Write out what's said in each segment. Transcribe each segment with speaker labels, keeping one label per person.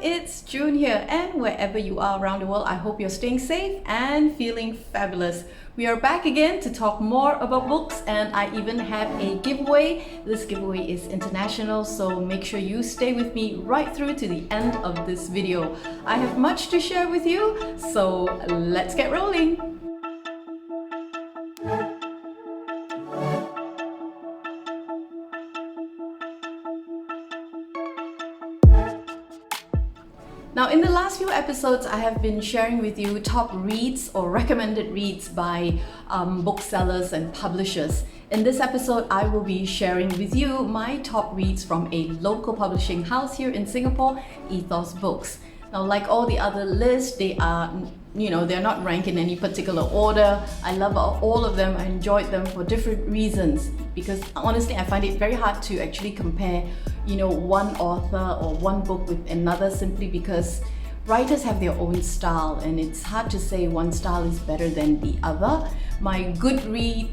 Speaker 1: it's June here, and wherever you are around the world, I hope you're staying safe and feeling fabulous. We are back again to talk more about books, and I even have a giveaway. This giveaway is international, so make sure you stay with me right through to the end of this video. I have much to share with you, so let's get rolling. Now, in the last few episodes, I have been sharing with you top reads or recommended reads by booksellers and publishers. In this episode, I will be sharing with you my top reads from a local publishing house here in Singapore, Ethos Books. Now, like all the other lists, they are, they're not ranked in any particular order. I love all of them. I enjoyed them for different reasons because honestly, I find it very hard to actually compare, one author or one book with another simply because writers have their own style and it's hard to say one style is better than the other. My Goodread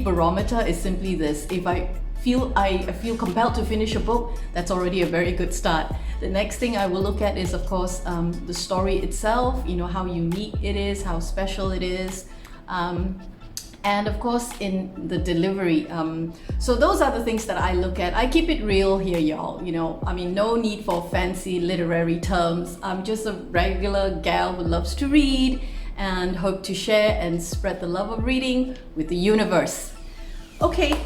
Speaker 1: barometer is simply this: if I feel compelled to finish a book, that's already a very good start. The next thing I will look at is, of course, the story itself, how unique it is, how special it is, and of course in the delivery. So those are the things that I look at. I keep it real here, y'all. No need for fancy literary terms. I'm just a regular gal who loves to read and hope to share and spread the love of reading with the universe. Okay,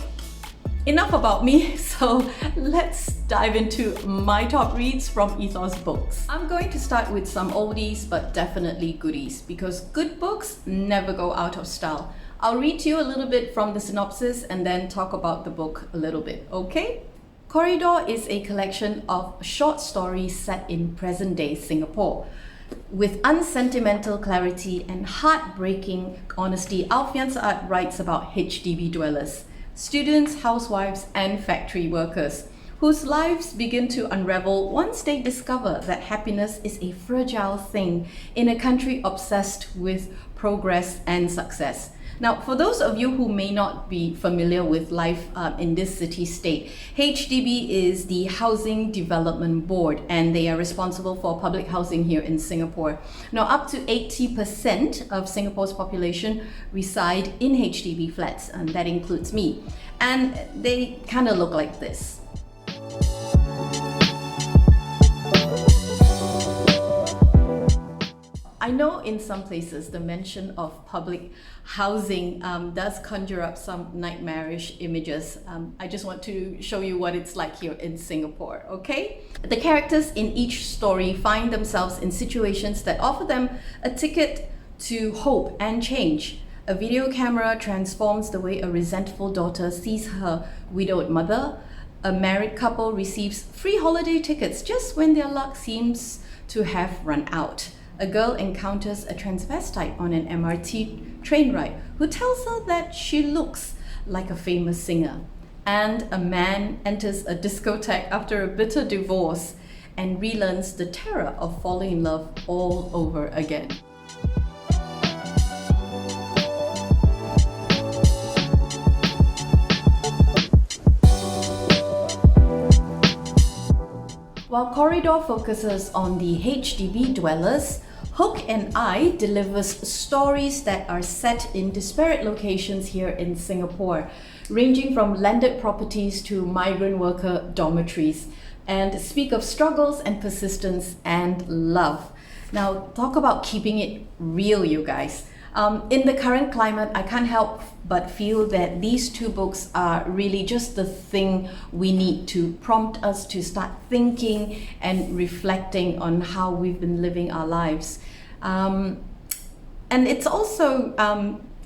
Speaker 1: enough about me, so let's dive into my top reads from Ethos Books. I'm going to start with some oldies but definitely goodies because good books never go out of style. I'll read to you a little bit from the synopsis and then talk about the book a little bit, okay? Corridor is a collection of short stories set in present-day Singapore. With unsentimental clarity and heartbreaking honesty, Alfian Saad writes about HDB dwellers, students, housewives, and factory workers whose lives begin to unravel once they discover that happiness is a fragile thing in a country obsessed with progress and success. Now, for those of you who may not be familiar with life in this city-state, HDB is the Housing Development Board, and they are responsible for public housing here in Singapore. Now, up to 80% of Singapore's population reside in HDB flats, and that includes me. And they kind of look like this. I know in some places the mention of public housing does conjure up some nightmarish images. I just want to show you what it's like here in Singapore, okay? The characters in each story find themselves in situations that offer them a ticket to hope and change. A video camera transforms the way a resentful daughter sees her widowed mother. A married couple receives free holiday tickets just when their luck seems to have run out. A girl encounters a transvestite on an MRT train ride who tells her that she looks like a famous singer. And a man enters a discotheque after a bitter divorce and relearns the terror of falling in love all over again. While Corridor focuses on the HDB dwellers, Hook and I delivers stories that are set in disparate locations here in Singapore, ranging from landed properties to migrant worker dormitories, and speak of struggles and persistence and love. Now, talk about keeping it real, you guys. In the current climate, I can't help but feel that these two books are really just the thing we need to prompt us to start thinking and reflecting on how we've been living our lives. And it's also,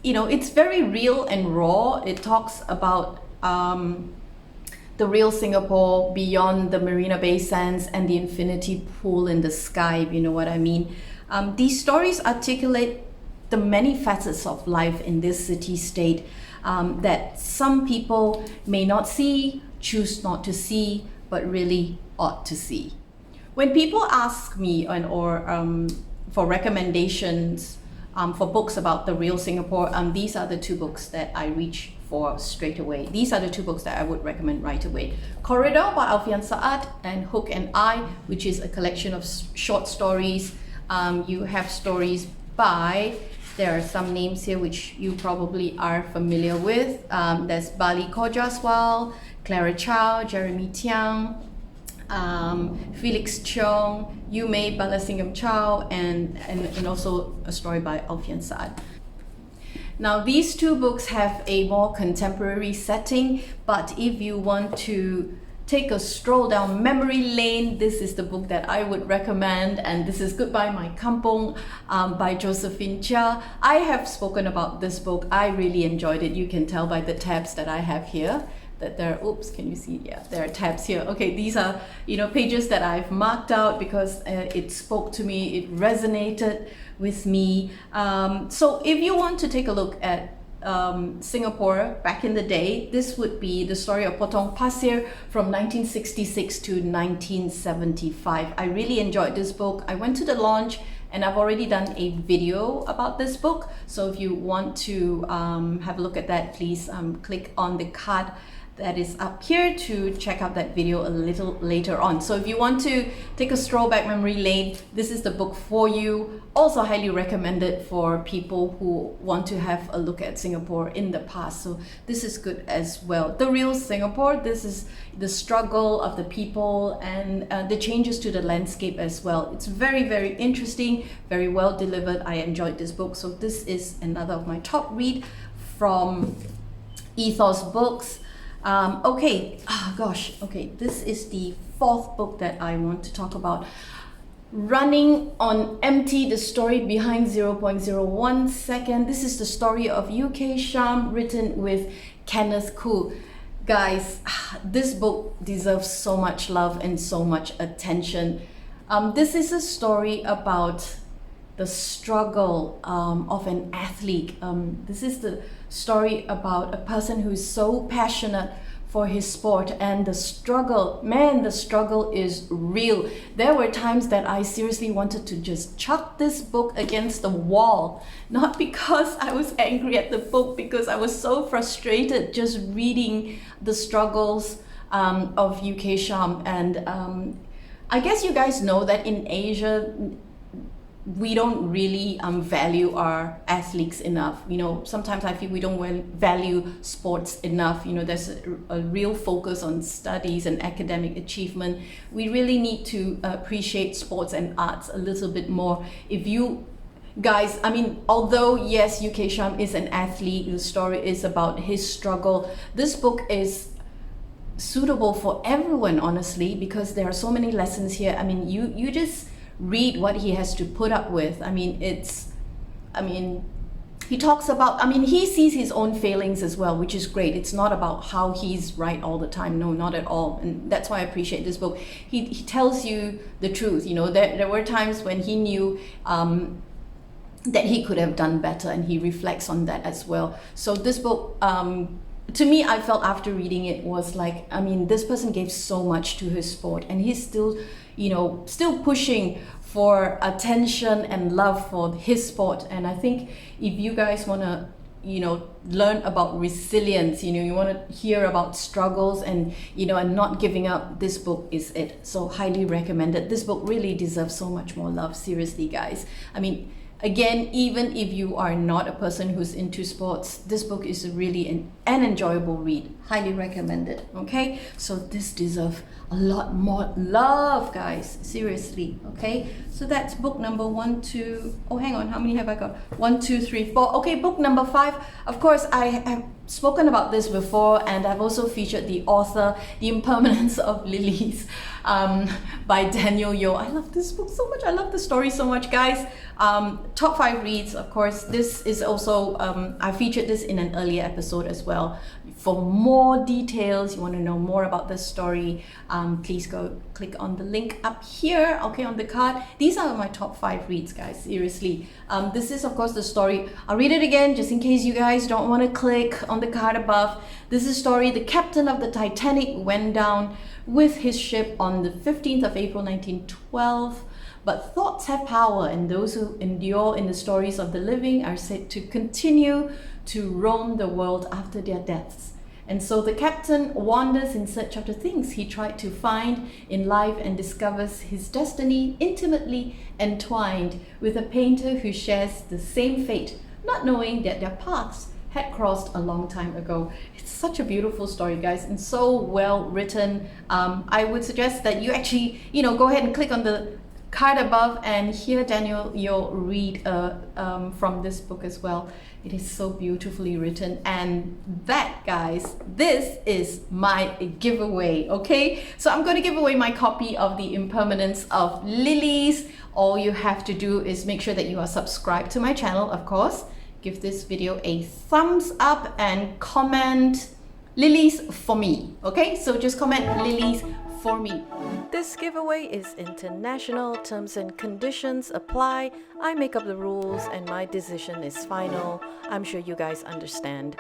Speaker 1: it's very real and raw. It talks about the real Singapore beyond the Marina Bay Sands and the infinity pool in the sky, if you know what I mean. These stories articulate the many facets of life in this city-state that some people may not see, choose not to see, but really ought to see. When people ask me for recommendations for books about the real Singapore, these are the two books that I reach for. for straight away. These are the two books that I would recommend right away. Corridor by Alfian Sa'ad and Hook and Eye, which is a collection of short stories. You have stories by, there are some names here which you probably are familiar with. There's Bali Kojaswal, Clara Chow, Jeremy Tiang, Felix Cheong, Yume Balasingham Chow, and also a story by Alfian Sa'ad. Now these two books have a more contemporary setting, but if you want to take a stroll down memory lane, this is the book that I would recommend, and this is Goodbye My Kampong by Josephine Chia. I have spoken about this book. I really enjoyed it. You can tell by the tabs that I have here that there are, oops, can you see? Yeah, there are tabs here. Okay, these are, pages that I've marked out because it spoke to me, it resonated with me. So if you want to take a look at Singapore back in the day, this would be the story of Potong Pasir from 1966 to 1975. I really enjoyed this book. I went to the launch and I've already done a video about this book. So if you want to have a look at that, please click on the card that is up here to check out that video a little later on. So if you want to take a stroll back memory lane, this is the book for you. Also highly recommended for people who want to have a look at Singapore in the past. So this is good as well. The Real Singapore, this is the struggle of the people and the changes to the landscape as well. It's very, very interesting, very well delivered. I enjoyed this book. So this is another of my top read from Ethos Books. Okay, this is the fourth book that I want to talk about. Running on Empty, the story behind 0.01 second. This is the story of UK Sham, written with Kenneth Koo. Guys, this book deserves so much love and so much attention. This is a story about the struggle of an athlete. This is the story about a person who is so passionate for his sport, and the struggle is real. There were times that I seriously wanted to just chuck this book against the wall, not because I was angry at the book, because I was so frustrated just reading the struggles of UK Sham. And I guess you guys know that in Asia we don't really value our athletes enough. Sometimes I feel we don't value sports enough. There's a real focus on studies and academic achievement. We really need to appreciate sports and arts a little bit more. If you guys, although yes, UK Sham is an athlete, the story is about his struggle, this book is suitable for everyone, honestly, because there are so many lessons here. You just read what he has to put up with. He talks about, he sees his own failings as well, which is great. It's not about how he's right all the time. No, not at all. And that's why I appreciate this book. He tells you the truth. There were times when he knew that he could have done better, and he reflects on that as well. So this book, to me, I felt after reading it was like, this person gave so much to his sport, and he's still pushing for attention and love for his sport. And I think if you guys want to, learn about resilience, you want to hear about struggles and, and not giving up, this book is it. So highly recommended. This book really deserves so much more love. Seriously, guys. Again, even if you are not a person who's into sports, this book is really an enjoyable read. Highly recommended. Okay, so this deserves a lot more love, guys. Seriously. Okay, so that's book number 1, 2. Oh, hang on. How many have I got? 1, 2, 3, 4. Okay, book number 5. Of course, I have spoken about this before, and I've also featured the author, The Impermanence of Lilies, by Daniel Yeo. I love this book so much. I love the story so much, guys. Top 5 reads, of course. This is also, I featured this in an earlier episode as well. For more details, you want to know more about this story, please go click on the link up here, okay, on the card. These are my top 5 reads, guys, seriously. This is, of course, the story. I'll read it again just in case you guys don't want to click on the card above. This is a story. The captain of the Titanic went down with his ship on the 15th of April 1912. But thoughts have power, and those who endure in the stories of the living are said to continue to roam the world after their deaths. And so the captain wanders in search of the things he tried to find in life and discovers his destiny intimately entwined with a painter who shares the same fate, not knowing that their paths had crossed a long time ago. It's such a beautiful story, guys, and so well written. I would suggest that you actually, go ahead and click on the card above, and here Daniel, you'll read from this book as well. It is so beautifully written, and that, guys, this is my giveaway, okay? So I'm going to give away my copy of The Impermanence of Lilies. All you have to do is make sure that you are subscribed to my channel, of course. Give this video a thumbs up and comment Lilies for me, okay? So just comment Lilies for me. This giveaway is international. Terms and conditions apply. I make up the rules and my decision is final. I'm sure you guys understand.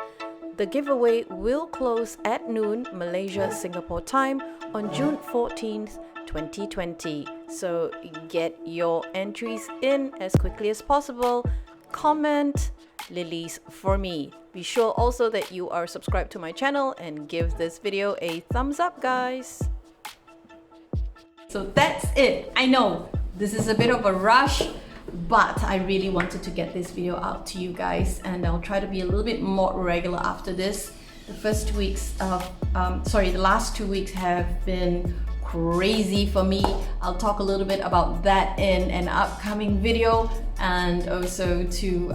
Speaker 1: The giveaway will close at noon Malaysia Singapore time on June 14th 2020. So get your entries in as quickly as possible. Comment Lilies for me. Be sure also that you are subscribed to my channel and give this video a thumbs up, guys. So that's it. I know this is a bit of a rush, but I really wanted to get this video out to you guys, and I'll try to be a little bit more regular after this. The last 2 weeks have been crazy for me. I'll talk a little bit about that in an upcoming video, and also to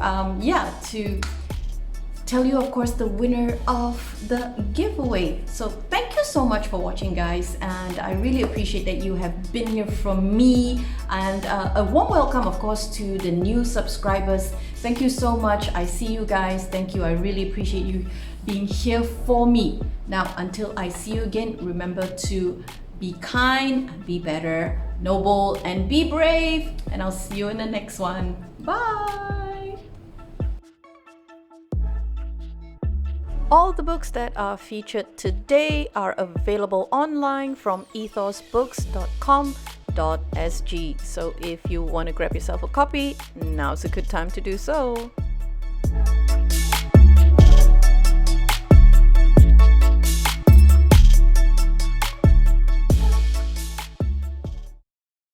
Speaker 1: tell you, of course, the winner of the giveaway. So thank you so much for watching, guys, and I really appreciate that you have been here from me, and a warm welcome, of course, to the new subscribers. Thank you so much. I see you guys. Thank you. I really appreciate you being here for me. Now, until I see you again, remember to be kind, be better, noble, and be brave, and I'll see you in the next one. Bye. All the books that are featured today are available online from ethosbooks.com.sg. So if you want to grab yourself a copy, now's a good time to do so.